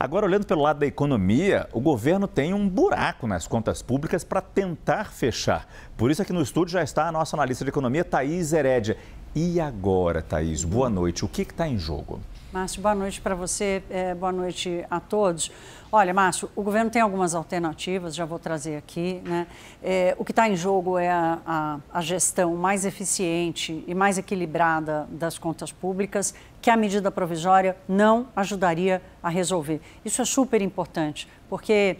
Agora, olhando pelo lado da economia, o governo tem um buraco nas contas públicas para tentar fechar. Por isso aqui no estúdio já está a nossa analista de economia, Thaís Herédia. E agora, Thaís, boa noite. O que está em jogo? Márcio, boa noite para você, boa noite a todos. Olha, Márcio, o governo tem algumas alternativas, já vou trazer aqui, né? O que está em jogo é a gestão mais eficiente e mais equilibrada das contas públicas, que a medida provisória não ajudaria a resolver. Isso é super importante, porque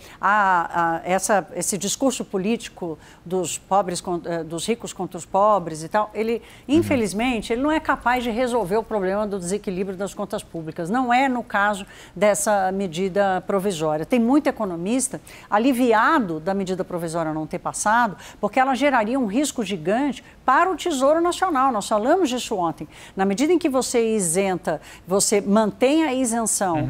esse discurso político dos ricos contra os pobres e tal, ele, infelizmente, ele não é capaz de resolver o problema do desequilíbrio das contas públicas. Não é no caso dessa medida provisória. Tem muito economista aliviado da medida provisória não ter passado, porque ela geraria um risco gigante para o Tesouro Nacional. Nós falamos disso ontem. Na medida em que você isenta, você mantém a isenção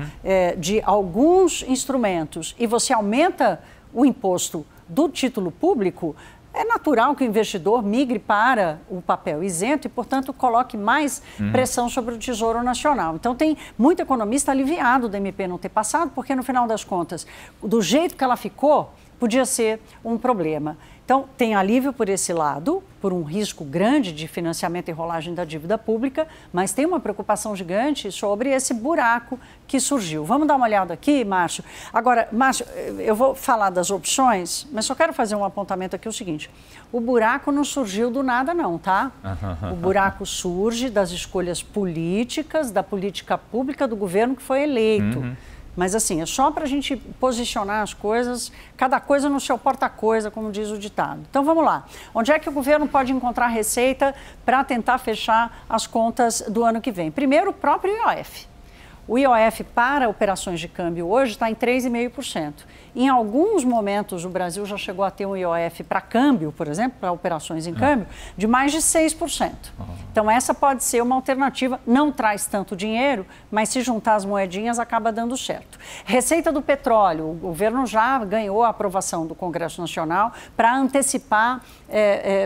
de alguns instrumentos e você aumenta o imposto do título público, é natural que o investidor migre para o papel isento e, portanto, coloque mais pressão sobre o Tesouro Nacional. Então, tem muito economista aliviado da MP não ter passado, porque, no final das contas, do jeito que ela ficou, podia ser um problema. Então, tem alívio por esse lado, por um risco grande de financiamento e rolagem da dívida pública, mas tem uma preocupação gigante sobre esse buraco que surgiu. Vamos dar uma olhada aqui, Márcio? Agora, Márcio, eu vou falar das opções, mas só quero fazer um apontamento aqui, o seguinte: o buraco não surgiu do nada não, tá? O buraco surge das escolhas políticas, da política pública do governo que foi eleito. Mas, assim, é só para a gente posicionar as coisas, cada coisa no seu porta-coisa, como diz o ditado. Então, vamos lá. Onde é que o governo pode encontrar receita para tentar fechar as contas do ano que vem? Primeiro, o próprio IOF. O IOF para operações de câmbio hoje está em 3,5%. Em alguns momentos, o Brasil já chegou a ter um IOF para câmbio, por exemplo, para operações em câmbio, de mais de 6%. Então, essa pode ser uma alternativa, não traz tanto dinheiro, mas se juntar as moedinhas, acaba dando certo. Receita do petróleo, o governo já ganhou a aprovação do Congresso Nacional para antecipar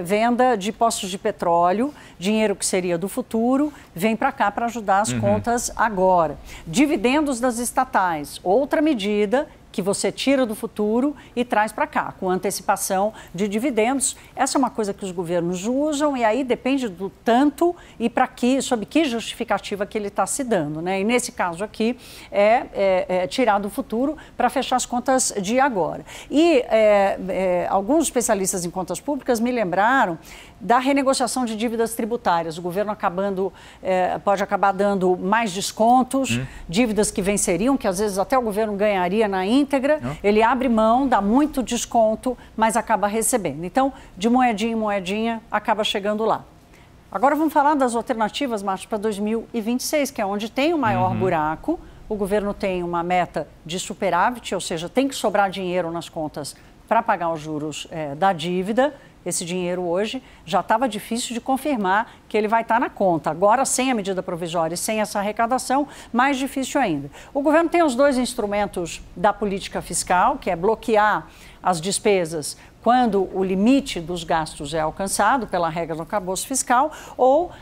venda de postos de petróleo, dinheiro que seria do futuro, vem para cá para ajudar as contas agora. Dividendos das estatais, outra medida que você tira do futuro e traz para cá, com antecipação de dividendos. Essa é uma coisa que os governos usam e aí depende do tanto e para que, sob que justificativa que ele está se dando, né? E nesse caso aqui é tirar do futuro para fechar as contas de agora. E alguns especialistas em contas públicas me lembraram da renegociação de dívidas tributárias. O governo pode acabar dando mais descontos, dívidas que venceriam, que às vezes até o governo ganharia na íntegra, ele abre mão, dá muito desconto, mas acaba recebendo. Então, de moedinha em moedinha, acaba chegando lá. Agora vamos falar das alternativas, Márcio, para 2026, que é onde tem o maior buraco. O governo tem uma meta de superávit, ou seja, tem que sobrar dinheiro nas contas para pagar os juros da dívida. Esse dinheiro hoje já estava difícil de confirmar que ele vai estar na conta. Agora, sem a medida provisória e sem essa arrecadação, mais difícil ainda. O governo tem os dois instrumentos da política fiscal, que é bloquear as despesas quando o limite dos gastos é alcançado pela regra do arcabouço fiscal, ou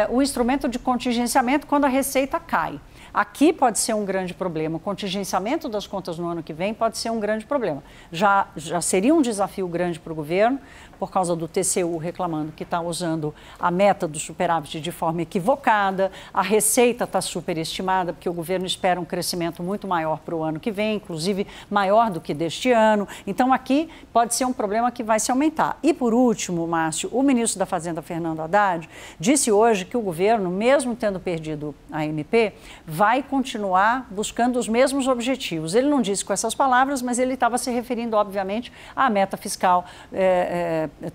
o instrumento de contingenciamento quando a receita cai. Aqui pode ser um grande problema. O contingenciamento das contas no ano que vem pode ser um grande problema. Já seria um desafio grande para o governo, por causa do TCU reclamando que está usando a meta do superávit de forma equivocada, a receita está superestimada, porque o governo espera um crescimento muito maior para o ano que vem, inclusive maior do que deste ano. Então, aqui pode ser um problema que vai se aumentar. E, por último, Márcio, o ministro da Fazenda, Fernando Haddad, disse hoje que o governo, mesmo tendo perdido a MP, vai continuar buscando os mesmos objetivos. Ele não disse com essas palavras, mas ele estava se referindo, obviamente, à meta fiscal,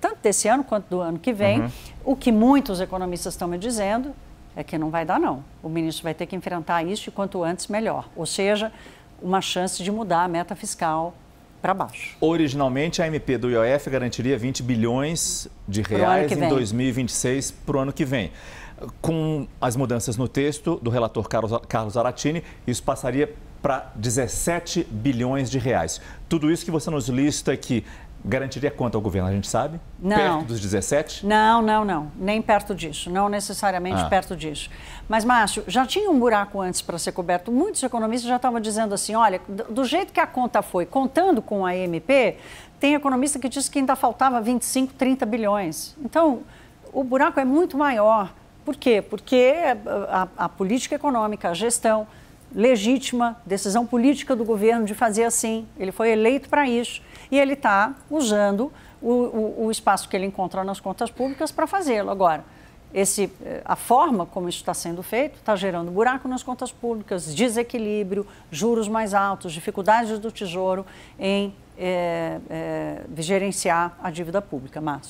tanto desse ano quanto do ano que vem. O que muitos economistas estão me dizendo é que não vai dar, não. O ministro vai ter que enfrentar isso e quanto antes, melhor. Ou seja, uma chance de mudar a meta fiscal para baixo. Originalmente, a MP do IOF garantiria 20 bilhões de reais em 2026 para o ano que vem. Com as mudanças no texto do relator Carlos Aratini, isso passaria para 17 bilhões de reais. Tudo isso que você nos lista aqui garantiria quanto ao governo, a gente sabe? Não. Perto dos 17? Não, nem perto disso, não necessariamente perto disso. Mas, Márcio, já tinha um buraco antes para ser coberto. Muitos economistas já estavam dizendo assim, olha, do jeito que a conta foi, contando com a EMP, tem economista que disse que ainda faltava 25, 30 bilhões. Então, o buraco é muito maior. Por quê? Porque a política econômica, a gestão legítima, decisão política do governo de fazer assim, ele foi eleito para isso e ele está usando o espaço que ele encontra nas contas públicas para fazê-lo. Agora, a forma como isso está sendo feito está gerando buraco nas contas públicas, desequilíbrio, juros mais altos, dificuldades do Tesouro em gerenciar a dívida pública, Márcio.